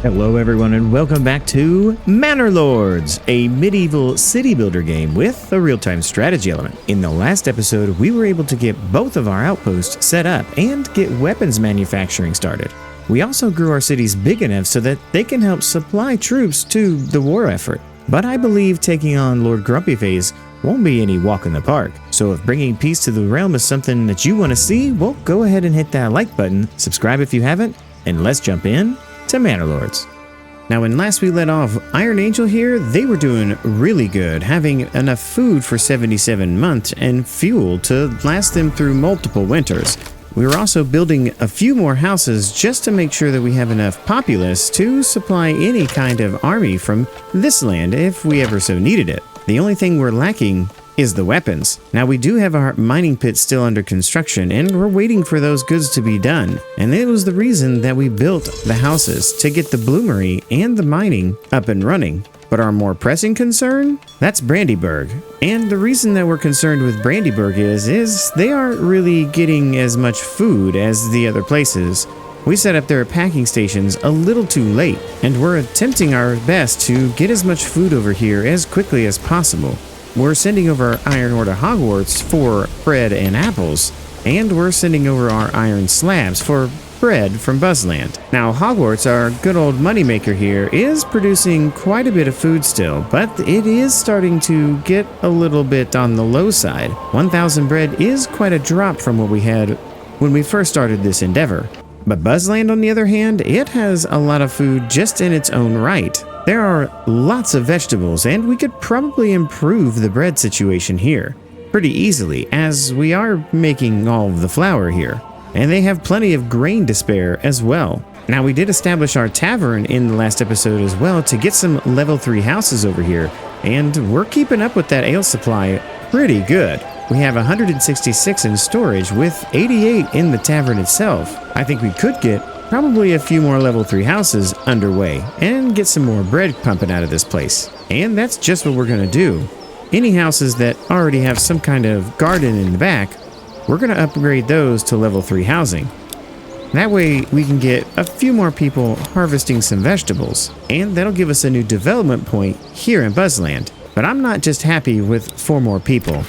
Hello everyone and welcome back to Manor Lords, a medieval city builder game with a real-time strategy element. In the last episode, we were able to get both of our outposts set up and get weapons manufacturing started. We also grew our cities big enough so that they can help supply troops to the war effort. But I believe taking on Lord Grumpyface won't be any walk in the park. So if bringing peace to the realm is something that you want to see, well, go ahead and hit that like button, subscribe if you haven't, and let's jump in to Manor Lords. Now when last we let off, Iron Angel here, they were doing really good, having enough food for 77 months and fuel to last them through multiple winters. We were also building a few more houses just to make sure that we have enough populace to supply any kind of army from this land if we ever so needed it. The only thing we're lacking is the weapons. Now we do have our mining pit still under construction and we're waiting for those goods to be done. And it was the reason that we built the houses, to get the bloomery and the mining up and running. But our more pressing concern, that's Brandyburg. And the reason that we're concerned with Brandyburg is they aren't really getting as much food as the other places. We set up their packing stations a little too late, and we're attempting our best to get as much food over here as quickly as possible. We're sending over iron ore to Hogwarts for bread and apples, and we're sending over our iron slabs for bread from Buzzland. Now Hogwarts, our good old moneymaker here, is producing quite a bit of food still, but it is starting to get a little bit on the low side. 1,000 bread is quite a drop from what we had when we first started this endeavor. But Buzzland, on the other hand, it has a lot of food just in its own right. There are lots of vegetables, and we could probably improve the bread situation here pretty easily, as we are making all of the flour here. And they have plenty of grain to spare as well. Now, we did establish our tavern in the last episode as well to get some level 3 houses over here, and we're keeping up with that ale supply pretty good. We have 166 in storage with 88 in the tavern itself. I think we could get probably a few more level 3 houses underway and get some more bread pumping out of this place. And that's just what we're going to do. Any houses that already have some kind of garden in the back, we're going to upgrade those to level 3 housing. That way we can get a few more people harvesting some vegetables, and that'll give us a new development point here in Buzzland. But I'm not just happy with 4 more people.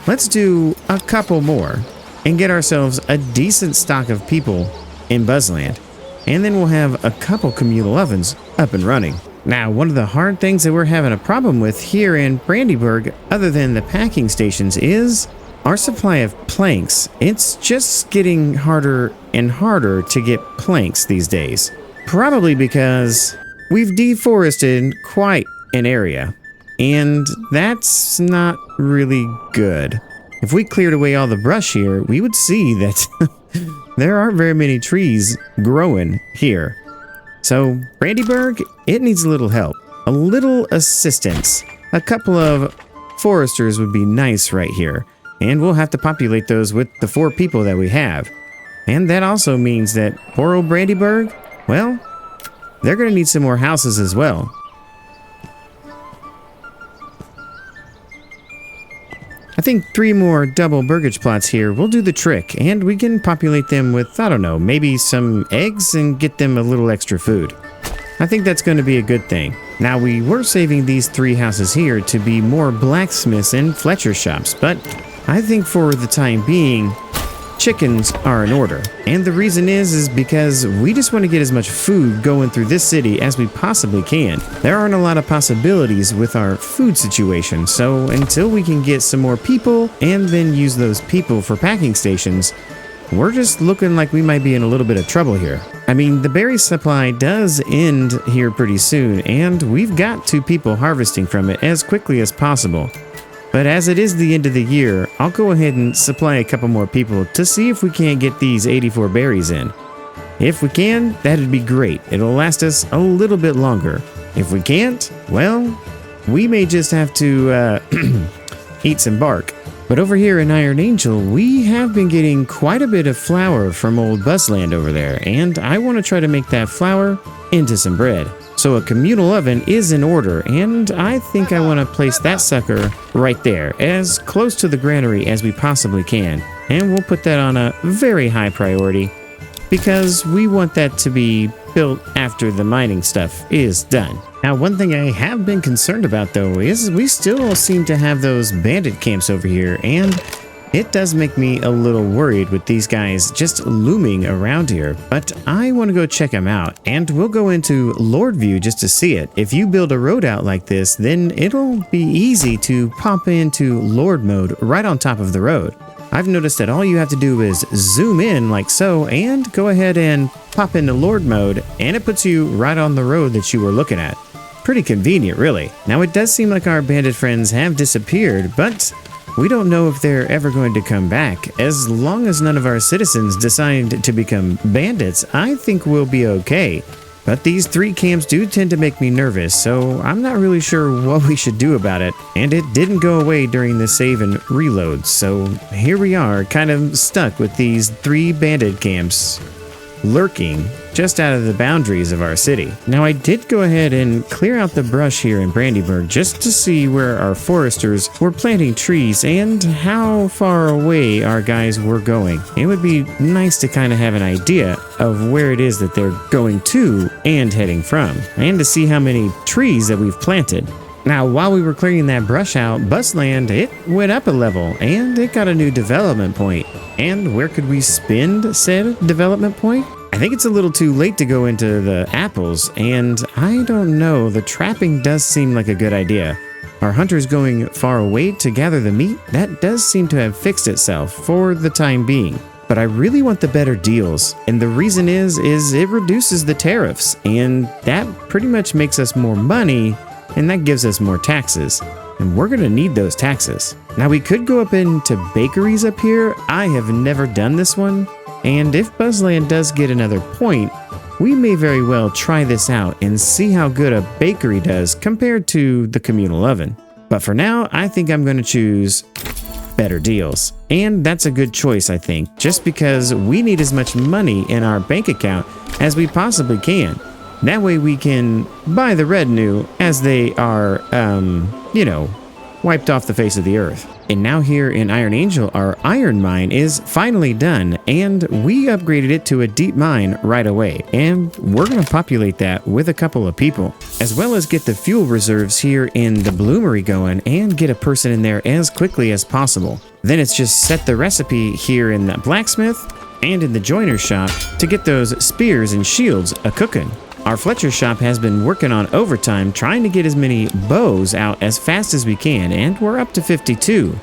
Let's do a couple more and get ourselves a decent stock of people in Buzzland, and then we'll have a couple communal ovens up and running. Now, one of the hard things that we're having a problem with here in Brandyburg, other than the packing stations, is our supply of planks. It's just getting harder and harder to get planks these days. Probably because we've deforested quite an area, and that's not really good. If we cleared away all the brush here, we would see that there aren't very many trees growing here. So Brandyburg, it needs a little help, a little assistance. A couple of foresters would be nice right here, and we'll have to populate those with the 4 people that we have. And that also means that poor old Brandyburg, well, they're going to need some more houses as well. I think 3 more double burgage plots here will do the trick, and we can populate them with, I don't know, maybe some eggs and get them a little extra food. I think that's going to be a good thing. Now, we were saving these 3 houses here to be more blacksmiths and Fletcher shops, but I think for the time being, chickens are in order. And the reason is because we just want to get as much food going through this city as we possibly can. There aren't a lot of possibilities with our food situation, so until we can get some more people and then use those people for packing stations, we're just looking like we might be in a little bit of trouble here. I mean, the berry supply does end here pretty soon, and we've got 2 people harvesting from it as quickly as possible. But as it is the end of the year, I'll go ahead and supply a couple more people to see if we can't get these 84 berries in. If we can, that'd be great. It'll last us a little bit longer. If we can't, well, we may just have to eat some bark. But over here in Iron Angel, we have been getting quite a bit of flour from old Buzzland over there, and I want to try to make that flour into some bread. So a communal oven is in order, and I think I want to place that sucker right there, as close to the granary as we possibly can. And we'll put that on a very high priority, because we want that to be built after the mining stuff is done. Now, one thing I have been concerned about though is we still seem to have those bandit camps over here, and it does make me a little worried with these guys just looming around here, but I want to go check them out, and we'll go into Lord View just to see it. If you build a road out like this, then it'll be easy to pop into Lord mode right on top of the road. I've noticed that all you have to do is zoom in like so and go ahead and pop into Lord mode, and it puts you right on the road that you were looking at. Pretty convenient, really. Now, it does seem like our bandit friends have disappeared, but we don't know if they're ever going to come back. As long as none of our citizens decide to become bandits, I think we'll be okay. But these 3 camps do tend to make me nervous, so I'm not really sure what we should do about it. And it didn't go away during the save and reload, so here we are, kind of stuck with these 3 bandit camps lurking just out of the boundaries of our city. Now, I did go ahead and clear out the brush here in Brandyburg just to see where our foresters were planting trees and how far away our guys were going. It would be nice to kind of have an idea of where it is that they're going to and heading from, and to see how many trees that we've planted. Now, while we were clearing that brush out, Buzzland, it went up a level, and it got a new development point. And where could we spend said development point? I think it's a little too late to go into the apples, and I don't know, the trapping does seem like a good idea. Our hunters going far away to gather the meat, that does seem to have fixed itself for the time being. But I really want the better deals, and the reason is it reduces the tariffs, and that pretty much makes us more money, and that gives us more taxes. And we're gonna need those taxes. Now, we could go up into bakeries up here. I have never done this one. And if Buzzland does get another point, we may very well try this out and see how good a bakery does compared to the communal oven. But for now, I think I'm going to choose better deals. And that's a good choice, I think, just because we need as much money in our bank account as we possibly can. That way we can buy the retinue as they are, wiped off the face of the earth. And now here in Iron Angel, our iron mine is finally done, and we upgraded it to a deep mine right away. And we're going to populate that with a couple of people, as well as get the fuel reserves here in the bloomery going and get a person in there as quickly as possible. Then it's just set the recipe here in the blacksmith and in the joiner's shop to get those spears and shields a-cooking. Our Fletcher shop has been working on overtime trying to get as many bows out as fast as we can, and we're up to 52.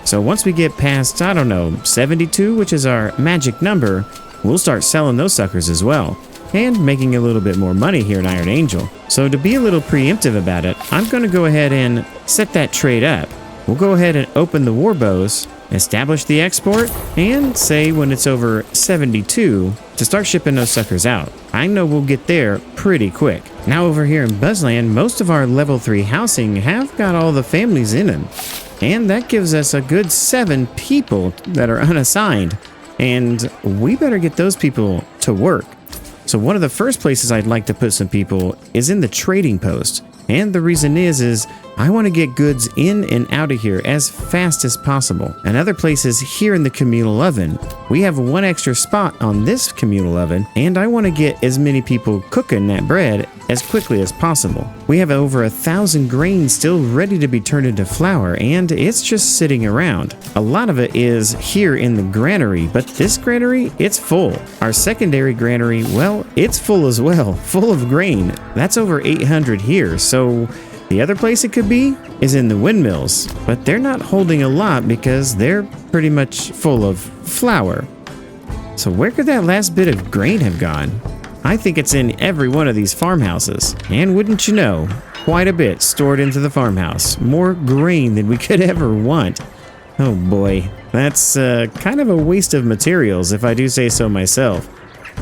So once we get past, 72, which is our magic number, we'll start selling those suckers as well, and making a little bit more money here in Iron Angel. So to be a little preemptive about it, I'm going to go ahead and set that trade up. We'll go ahead and open the war bows, establish the export, and say when it's over 72 to start shipping those suckers out. I know we'll get there pretty quick. Now over here in Buzzland, most of our level 3 housing have got all the families in them. And that gives us a good 7 people that are unassigned. And we better get those people to work. So one of the first places I'd like to put some people is in the trading post. And the reason is I want to get goods in and out of here as fast as possible. And other places here in the communal oven, we have 1 extra spot on this communal oven, and I want to get as many people cooking that bread as quickly as possible. We have over 1,000 grains still ready to be turned into flour, and it's just sitting around. A lot of it is here in the granary, but this granary, it's full. Our secondary granary, well, it's full as well, full of grain. That's over 800 here, so the other place it could be is in the windmills, but they're not holding a lot because they're pretty much full of flour. So where could that last bit of grain have gone? I think it's in every one of these farmhouses. And wouldn't you know, quite a bit stored into the farmhouse. More grain than we could ever want. Oh boy, that's kind of a waste of materials if I do say so myself.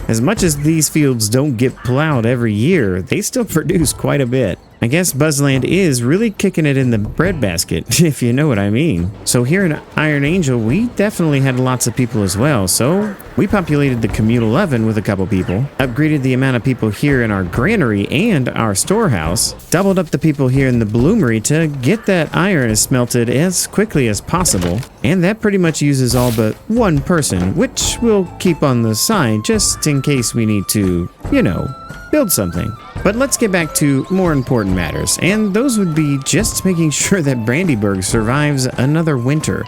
As much as these fields don't get plowed every year, they still produce quite a bit. I guess Buzzland is really kicking it in the breadbasket, if you know what I mean. So here in Iron Angel, we definitely had lots of people as well, so We populated the communal oven with a couple people, upgraded the amount of people here in our granary and our storehouse, doubled up the people here in the bloomery to get that iron smelted as quickly as possible, and that pretty much uses all but one person, which we'll keep on the side just in case we need to, build something. But let's get back to more important matters, and those would be just making sure that Brandyburg survives another winter.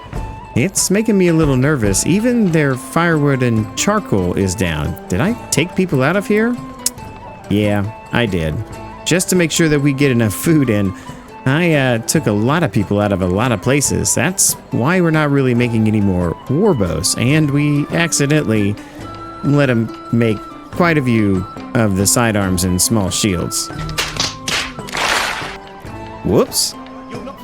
It's making me a little nervous. Even their firewood and charcoal is down. Did I take people out of here? Yeah, I did. Just to make sure that we get enough food in. I took a lot of people out of a lot of places. That's why we're not really making any more warbows. And we accidentally let them make quite a few of the sidearms and small shields. Whoops.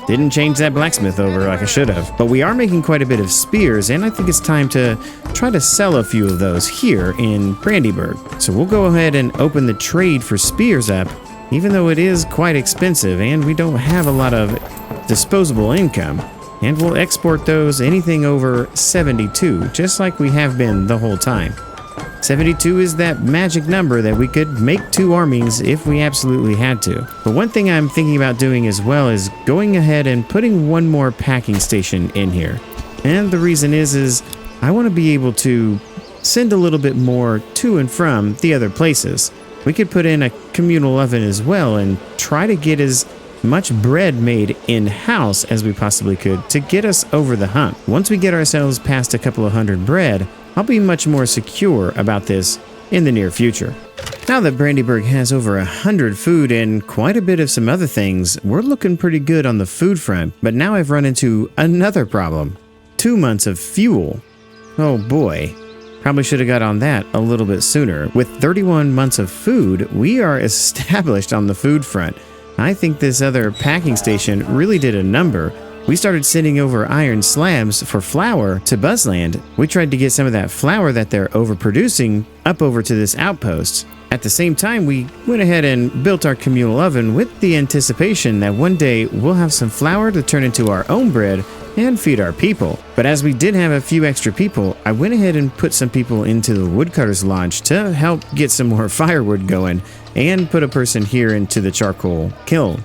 Didn't change that blacksmith over like I should have. But we are making quite a bit of spears, and I think it's time to try to sell a few of those here in Brandyburg. So we'll go ahead and open the trade for spears up, even though it is quite expensive and we don't have a lot of disposable income. And we'll export those anything over 72, just like we have been the whole time. 72 is that magic number that we could make 2 armies if we absolutely had to. But one thing I'm thinking about doing as well is going ahead and putting one more packing station in here. And the reason is I want to be able to send a little bit more to and from the other places. We could put in a communal oven as well and try to get as much bread made in-house as we possibly could to get us over the hump. Once we get ourselves past a couple of hundred bread, I'll be much more secure about this in the near future. Now that Brandyburg has over 100 food and quite a bit of some other things, we're looking pretty good on the food front. But now I've run into another problem. 2 months of fuel. Oh boy. Probably should have got on that a little bit sooner. With 31 months of food, we are established on the food front. I think this other packing station really did a number. We started sending over iron slabs for flour to Buzzland. We tried to get some of that flour that they're overproducing up over to this outpost. At the same time, we went ahead and built our communal oven with the anticipation that one day we'll have some flour to turn into our own bread and feed our people. But as we did have a few extra people, I went ahead and put some people into the woodcutter's lodge to help get some more firewood going and put a person here into the charcoal kiln.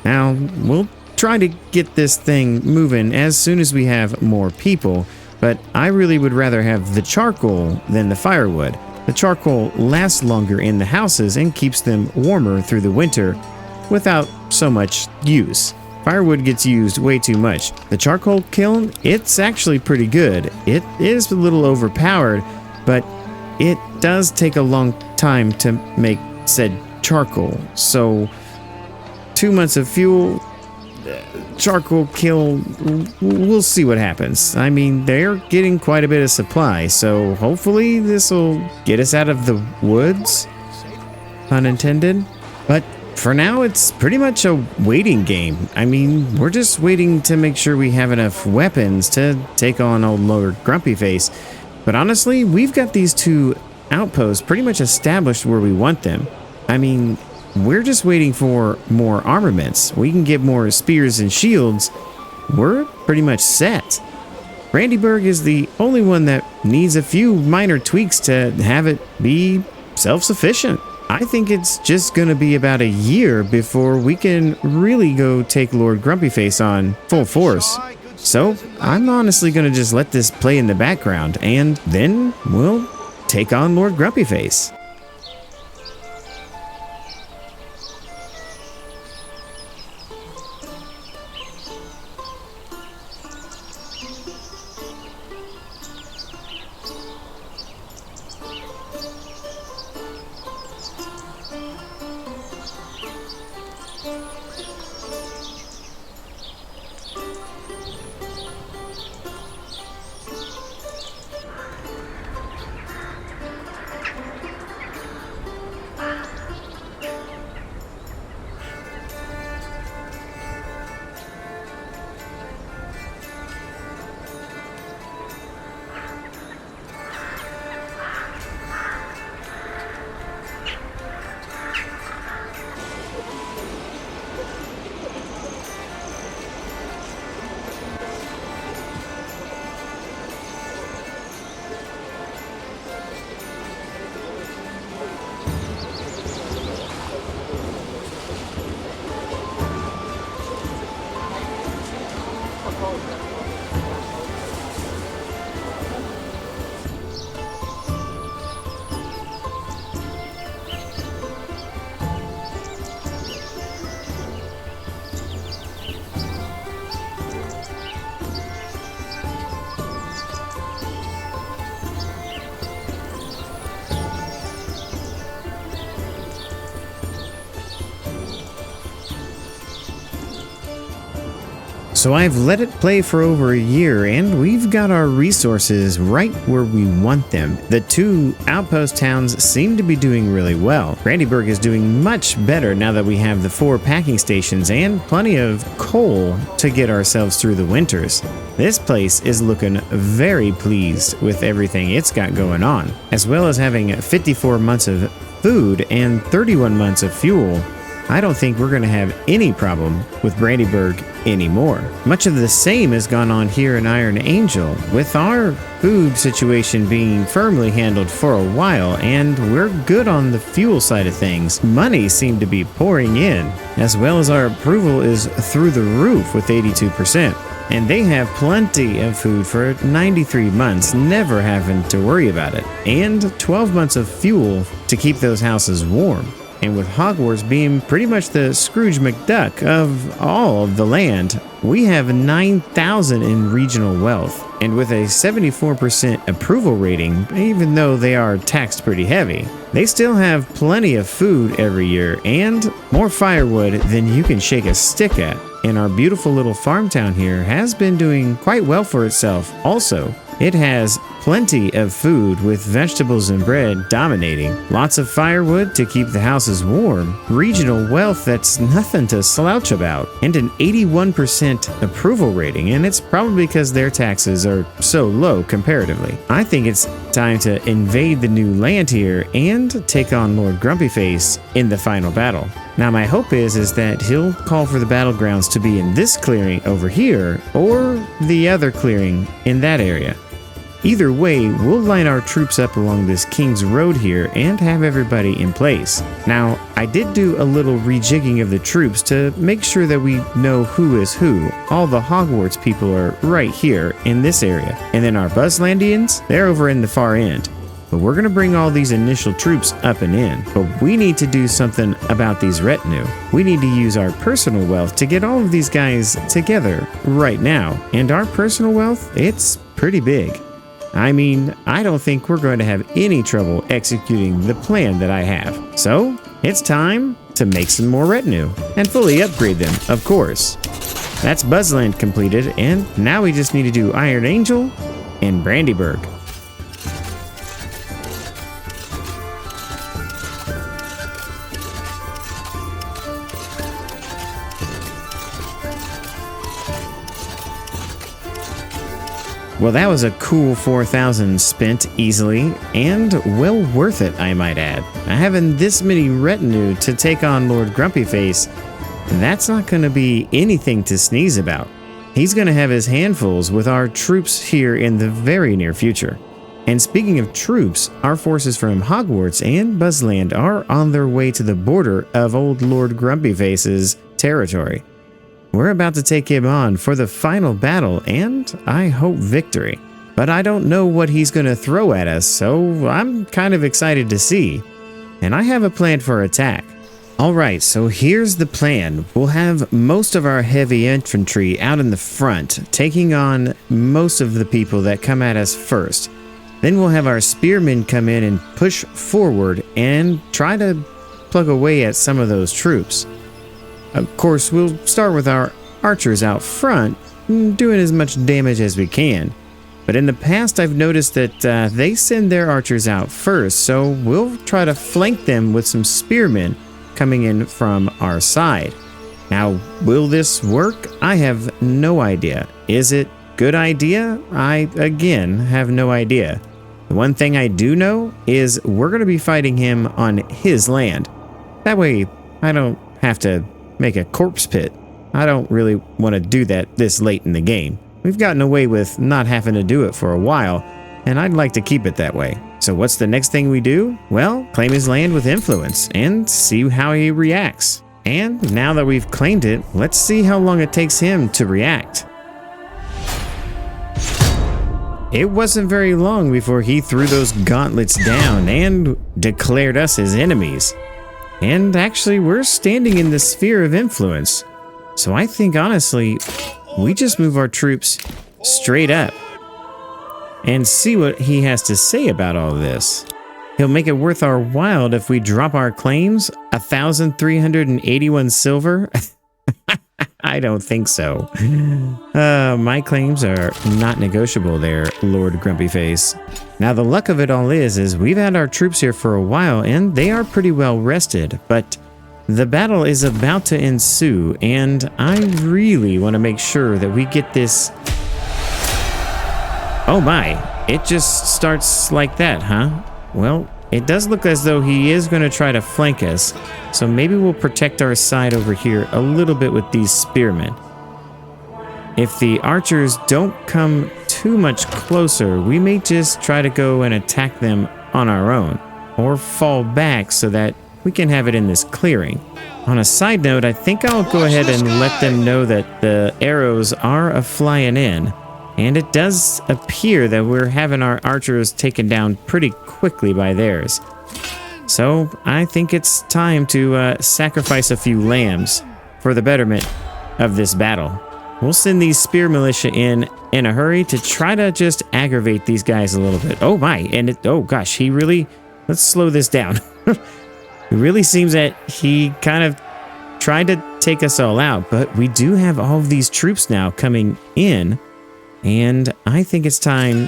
Now, we'll try to get this thing moving as soon as we have more people, but I really would rather have the charcoal than the firewood. The charcoal lasts longer in the houses and keeps them warmer through the winter without so much use. Firewood gets used way too much. The charcoal kiln, it's actually pretty good. It is a little overpowered, but it does take a long time to make said charcoal. So 2 months of fuel, charcoal kiln, we'll see what happens. I mean, they're getting quite a bit of supply, so hopefully this will get us out of the woods, pun intended. But for now, it's pretty much a waiting game. I mean, we're just waiting to make sure we have enough weapons to take on old Lord Grumpyface. But honestly, we've got these 2 outposts pretty much established where we want them. I mean, we're just waiting for more armaments. We can get more spears and shields. We're pretty much set. Brandyburg is the only one that needs a few minor tweaks to have it be self-sufficient. I think it's just gonna be about a year before we can really go take Lord Grumpyface on full force. So I'm honestly gonna just let this play in the background, and then we'll take on Lord Grumpyface. So I've let it play for over a year, and we've got our resources right where we want them. The 2 outpost towns seem to be doing really well. Brandyburg is doing much better now that we have the 4 packing stations and plenty of coal to get ourselves through the winters. This place is looking very pleased with everything it's got going on, as well as having 54 months of food and 31 months of fuel. I don't think we're going to have any problem with Brandyburg anymore. Much of the same has gone on here in Iron Angel, with our food situation being firmly handled for a while, and we're good on the fuel side of things. Money seemed to be pouring in, as well as our approval is through the roof with 82%. And they have plenty of food for 93 months, never having to worry about it, and 12 months of fuel to keep those houses warm. And with Hogwarts being pretty much the Scrooge McDuck of all of the land, we have 9,000 in regional wealth. And with a 74% approval rating, even though they are taxed pretty heavy, they still have plenty of food every year and more firewood than you can shake a stick at. And our beautiful little farm town here has been doing quite well for itself also. It has plenty of food with vegetables and bread dominating, lots of firewood to keep the houses warm, regional wealth that's nothing to slouch about, and an 81% approval rating, and it's probably because their taxes are so low comparatively. I think it's time to invade the new land here and take on Lord Grumpyface in the final battle. Now my hope is that he'll call for the battlegrounds to be in this clearing over here or the other clearing in that area. Either way, we'll line our troops up along this King's Road here and have everybody in place. Now, I did do a little rejigging of the troops to make sure that we know who is who. All the Hogwarts people are right here in this area. And then our Buzzlandians, they're over in the far end. But we're going to bring all these initial troops up and in. But we need to do something about these retinue. We need to use our personal wealth to get all of these guys together right now. And our personal wealth, it's pretty big. I mean, I don't think we're going to have any trouble executing the plan that I have. So, it's time to make some more retinue and fully upgrade them, of course. That's Buzzland completed, and now we just need to do Iron Angel and Brandyburg. Well, that was a cool 4,000 spent easily, and well worth it, I might add. Having this many retinue to take on Lord Grumpyface, that's not going to be anything to sneeze about. He's going to have his handfuls with our troops here in the very near future. And speaking of troops, our forces from Hogwarts and Buzzland are on their way to the border of old Lord Grumpyface's territory. We're about to take him on for the final battle, and I hope victory. But I don't know what he's going to throw at us, so I'm kind of excited to see. And I have a plan for attack. Alright, so here's the plan. We'll have most of our heavy infantry out in the front, taking on most of the people that come at us first. Then we'll have our spearmen come in and push forward and try to plug away at some of those troops. Of course, we'll start with our archers out front, doing as much damage as we can. But in the past, I've noticed that they send their archers out first, so we'll try to flank them with some spearmen coming in from our side. Now, will this work? I have no idea. Is it a good idea? I, again, have no idea. The one thing I do know is we're going to be fighting him on his land. That way, I don't have to make a corpse pit. I don't really want to do that this late in the game. We've gotten away with not having to do it for a while, and I'd like to keep it that way. So what's the next thing we do? Well, claim his land with influence and see how he reacts. And now that we've claimed it, let's see how long it takes him to react. It wasn't very long before he threw those gauntlets down and declared us his enemies. And actually, we're standing in the sphere of influence. So I think, honestly, we just move our troops straight up and see what he has to say about all this. He'll make it worth our while if we drop our claims, 1,381 silver. I don't think so. My claims are not negotiable there, Lord Grumpy Face. Now, the luck of it all is we've had our troops here for a while, and they are pretty well rested, but the battle is about to ensue, and I really want to make sure that we get this... Oh my, it just starts like that, huh? Well, it does look as though he is going to try to flank us, so maybe we'll protect our side over here a little bit with these spearmen. If the archers don't come too much closer, we may just try to go and attack them on our own, or fall back so that we can have it in this clearing. On a side note, I think I'll go ahead and let them know that the arrows are a-flying in, and it does appear that we're having our archers taken down pretty quickly by theirs. So I think it's time to sacrifice a few lambs for the betterment of this battle. We'll send these spear militia in a hurry to try to just aggravate these guys a little bit. Oh my, and oh gosh, he really... Let's slow this down. It really seems that he kind of tried to take us all out, but we do have all of these troops now coming in, and I think it's time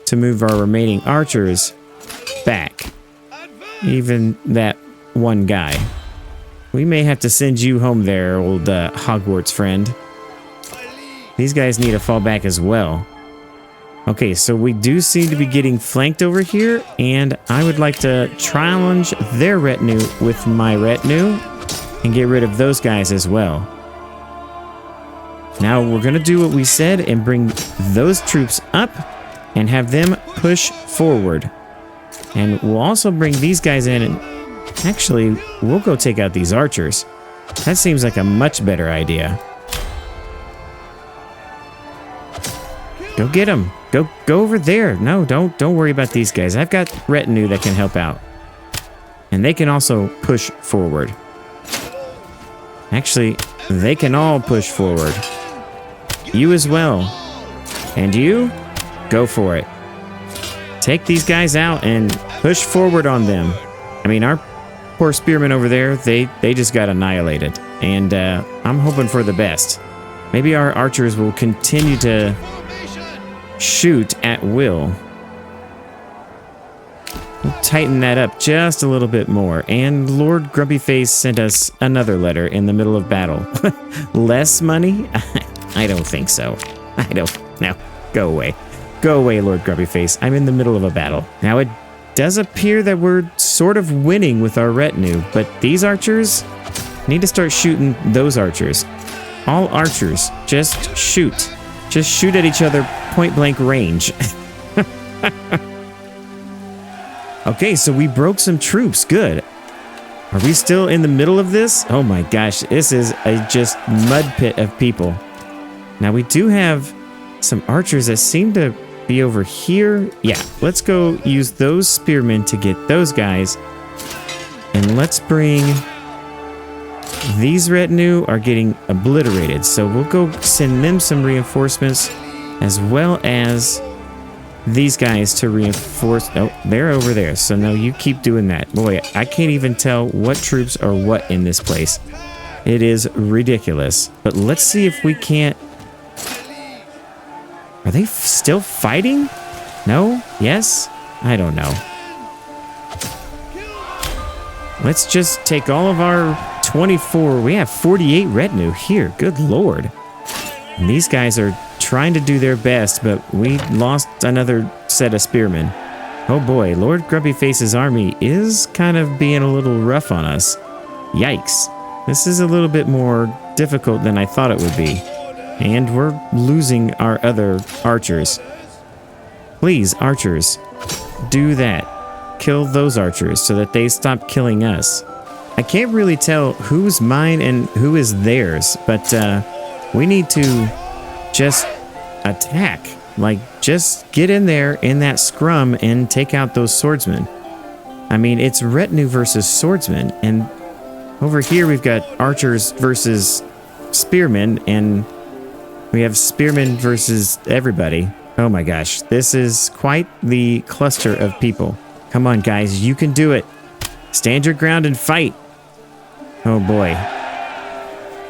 to move our remaining archers back. Even that one guy. We may have to send you home there, old Hogwarts friend. These guys need to fall back as well. Okay, so we do seem to be getting flanked over here, and I would like to challenge their retinue with my retinue and get rid of those guys as well. Now we're going to do what we said and bring those troops up and have them push forward. And we'll also bring these guys in, and actually, we'll go take out these archers. That seems like a much better idea. Go get them. Go over there. No, don't worry about these guys. I've got retinue that can help out. And they can also push forward. Actually, they can all push forward. You as well. And you, go for it. Take these guys out and push forward on them. I mean, our poor spearmen over there, they just got annihilated. And I'm hoping for the best. Maybe our archers will continue to shoot at will. We'll tighten that up just a little bit more. And Lord Grumpy Face sent us another letter in the middle of battle. Less money? I don't think so. I don't. No, go away. Go away, Lord Grumpy Face. I'm in the middle of a battle. Now, it does appear that we're sort of winning with our retinue, but these archers need to start shooting those archers. All archers, just shoot. Just shoot at each other point-blank range. Okay, so we broke some troops. Good. Are we still in the middle of this? Oh my gosh, this is a just mud pit of people. Now, we do have some archers that seem to be over here. Yeah, let's go use those spearmen to get those guys. And let's bring... These retinue are getting obliterated, so we'll go send them some reinforcements, as well as these guys to reinforce. Oh, they're over there, so no, you keep doing that. Boy, I can't even tell what troops are what in this place. It is ridiculous. But let's see if we can't... Are they still fighting? No? Yes? I don't know. Let's just take all of our 24. We have 48 retinue here. Good lord. And these guys are trying to do their best, but we lost another set of spearmen. Oh boy, Lord Grumpy Face's army is kind of being a little rough on us. Yikes. This is a little bit more difficult than I thought it would be. And we're losing our other archers. Please, archers, do that. Kill those archers so that they stop killing us. I can't really tell who's mine and who is theirs, but we need to just attack. Like, just get in there in that scrum and take out those swordsmen. I mean, it's retinue versus swordsmen, and over here we've got archers versus spearmen, and we have spearmen versus everybody. Oh my gosh, this is quite the cluster of people. Come on, guys, you can do it. Stand your ground and fight. Oh boy.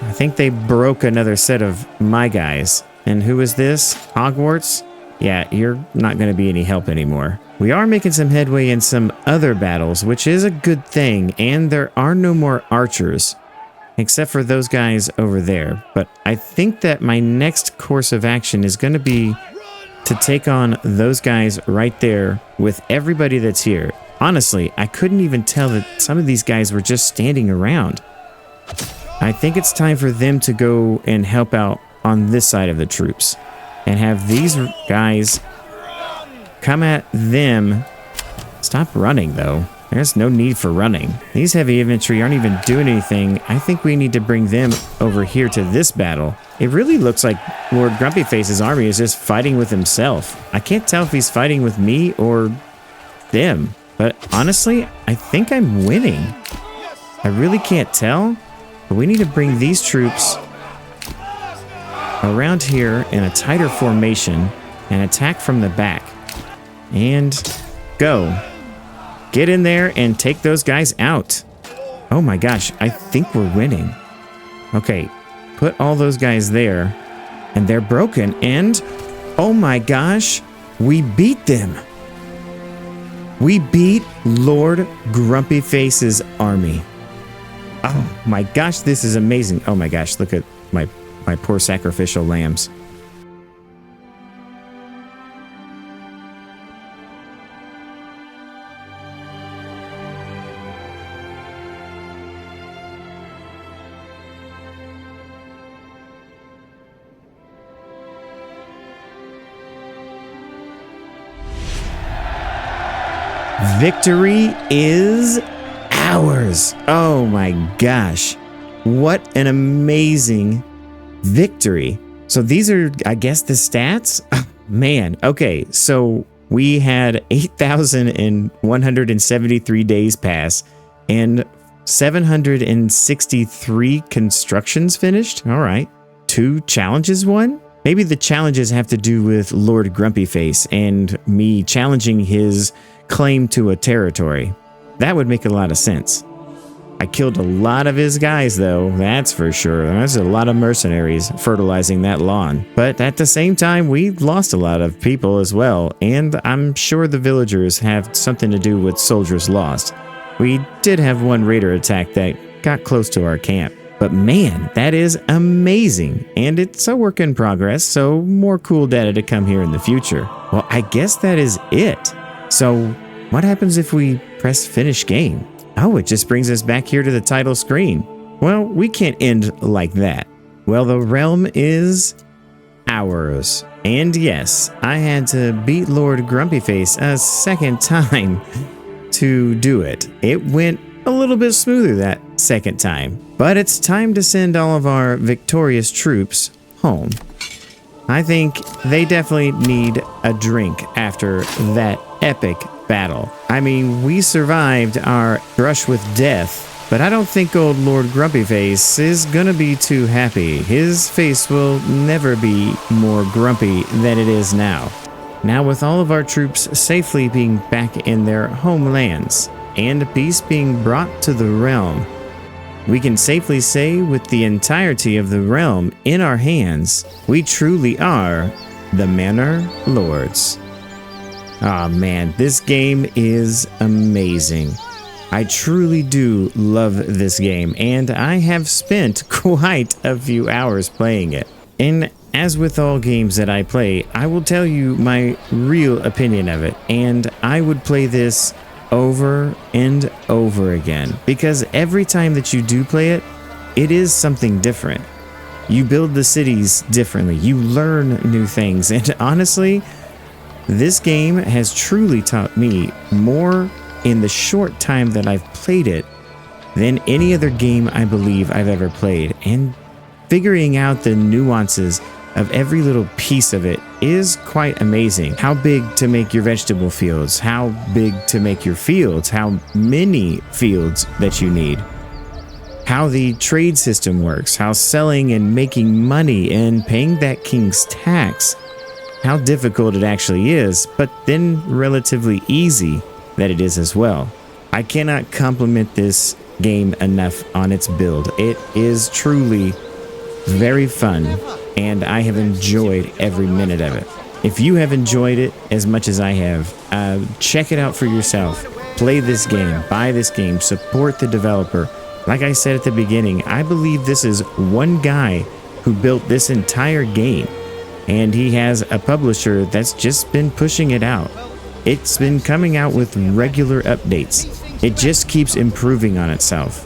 I think they broke another set of my guys. And who is this? Hogwarts? Yeah, you're not going to be any help anymore. We are making some headway in some other battles, which is a good thing, and there are no more archers, except for those guys over there. But I think that my next course of action is going to be to take on those guys right there with everybody that's here. Honestly, I couldn't even tell that some of these guys were just standing around. I think it's time for them to go and help out on this side of the troops and have these guys come at them. Stop running, though. There's no need for running. These heavy infantry aren't even doing anything. I think we need to bring them over here to this battle. It really looks like Lord Grumpyface's army is just fighting with himself. I can't tell if he's fighting with me or them. But honestly, I think I'm winning. I really can't tell. But we need to bring these troops around here in a tighter formation and attack from the back. And go. Get in there and take those guys out. Oh my gosh, I think we're winning. Okay, put all those guys there. And they're broken. And, oh my gosh, we beat them. We beat Lord Grumpyface's army. Oh my gosh, this is amazing. Oh my gosh, look at my poor sacrificial lambs. Victory is ours. Oh my gosh. What an amazing victory. So these are, I guess, the stats? Oh, man. Okay, so we had 8,173 days pass and 763 constructions finished. All right. 2 challenges won? Maybe the challenges have to do with Lord Grumpyface and me challenging his claim to a territory. That would make a lot of sense. I killed a lot of his guys, though, that's for sure. There's a lot of mercenaries fertilizing that lawn. But at the same time, we lost a lot of people as well, and I'm sure the villagers have something to do with soldiers lost. We did have one raider attack that got close to our camp. But man, that is amazing, and it's a work in progress, so more cool data to come here in the future. Well, I guess that is it. So what happens if we press finish game? Oh, it just brings us back here to the title screen. Well, we can't end like that. Well, the realm is ours. And yes, I had to beat Lord Grumpyface a second time to do it. It went a little bit smoother that second time. But it's time to send all of our victorious troops home. I think they definitely need a drink after that epic battle. I mean, we survived our brush with death, but I don't think old Lord Grumpyface is gonna be too happy. His face will never be more grumpy than it is now. Now, with all of our troops safely being back in their homelands and peace being brought to the realm, we can safely say with the entirety of the realm in our hands, we truly are the Manor Lords. Ah, man, this game is amazing. I truly do love this game, and I have spent quite a few hours playing it. And as with all games that I play, I will tell you my real opinion of it, and I would play this over and over again, because every time that you do play it, it is something different. You build the cities differently, you learn new things, and honestly, this game has truly taught me more in the short time that I've played it than any other game I believe I've ever played, and figuring out the nuances of every little piece of it is quite amazing. How big to make your vegetable fields, how big to make your fields, how many fields that you need, how the trade system works, how selling and making money and paying that king's tax, how difficult it actually is, but then relatively easy that it is as well. I cannot compliment this game enough on its build. It is truly very fun, and I have enjoyed every minute of it. If you have enjoyed it as much as I have, check it out for yourself. Play this game, buy this game, support the developer. Like I said at the beginning, I believe this is one guy who built this entire game, and he has a publisher that's just been pushing it out. It's been coming out with regular updates. It just keeps improving on itself.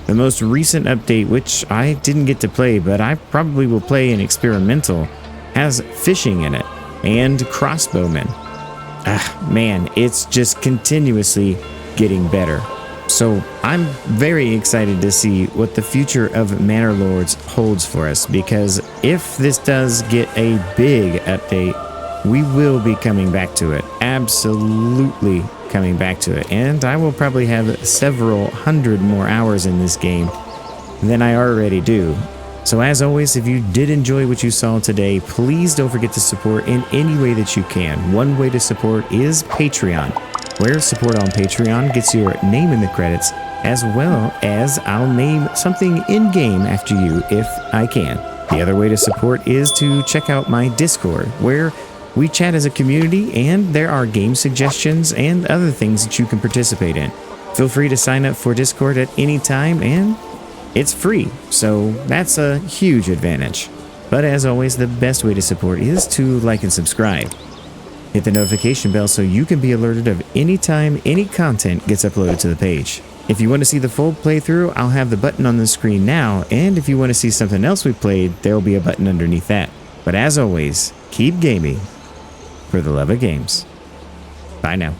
The most recent update, which I didn't get to play, but I probably will play an experimental, has fishing in it and crossbowmen. Man, it's just continuously getting better. So I'm very excited to see what the future of Manor Lords holds for us, because if this does get a big update, we will be coming back to it. Absolutely coming back to it. And I will probably have several hundred more hours in this game than I already do. So as always, if you did enjoy what you saw today, please don't forget to support in any way that you can. One way to support is Patreon, where support on Patreon gets your name in the credits, as well as I'll name something in-game after you if I can. The other way to support is to check out my Discord, where we chat as a community and there are game suggestions and other things that you can participate in. Feel free to sign up for Discord at any time, and it's free, so that's a huge advantage. But as always, the best way to support is to like and subscribe. Hit the notification bell so you can be alerted of any time any content gets uploaded to the page. If you want to see the full playthrough, I'll have the button on the screen now, and if you want to see something else we played, there will be a button underneath that. But as always, keep gaming for the love of games. Bye now.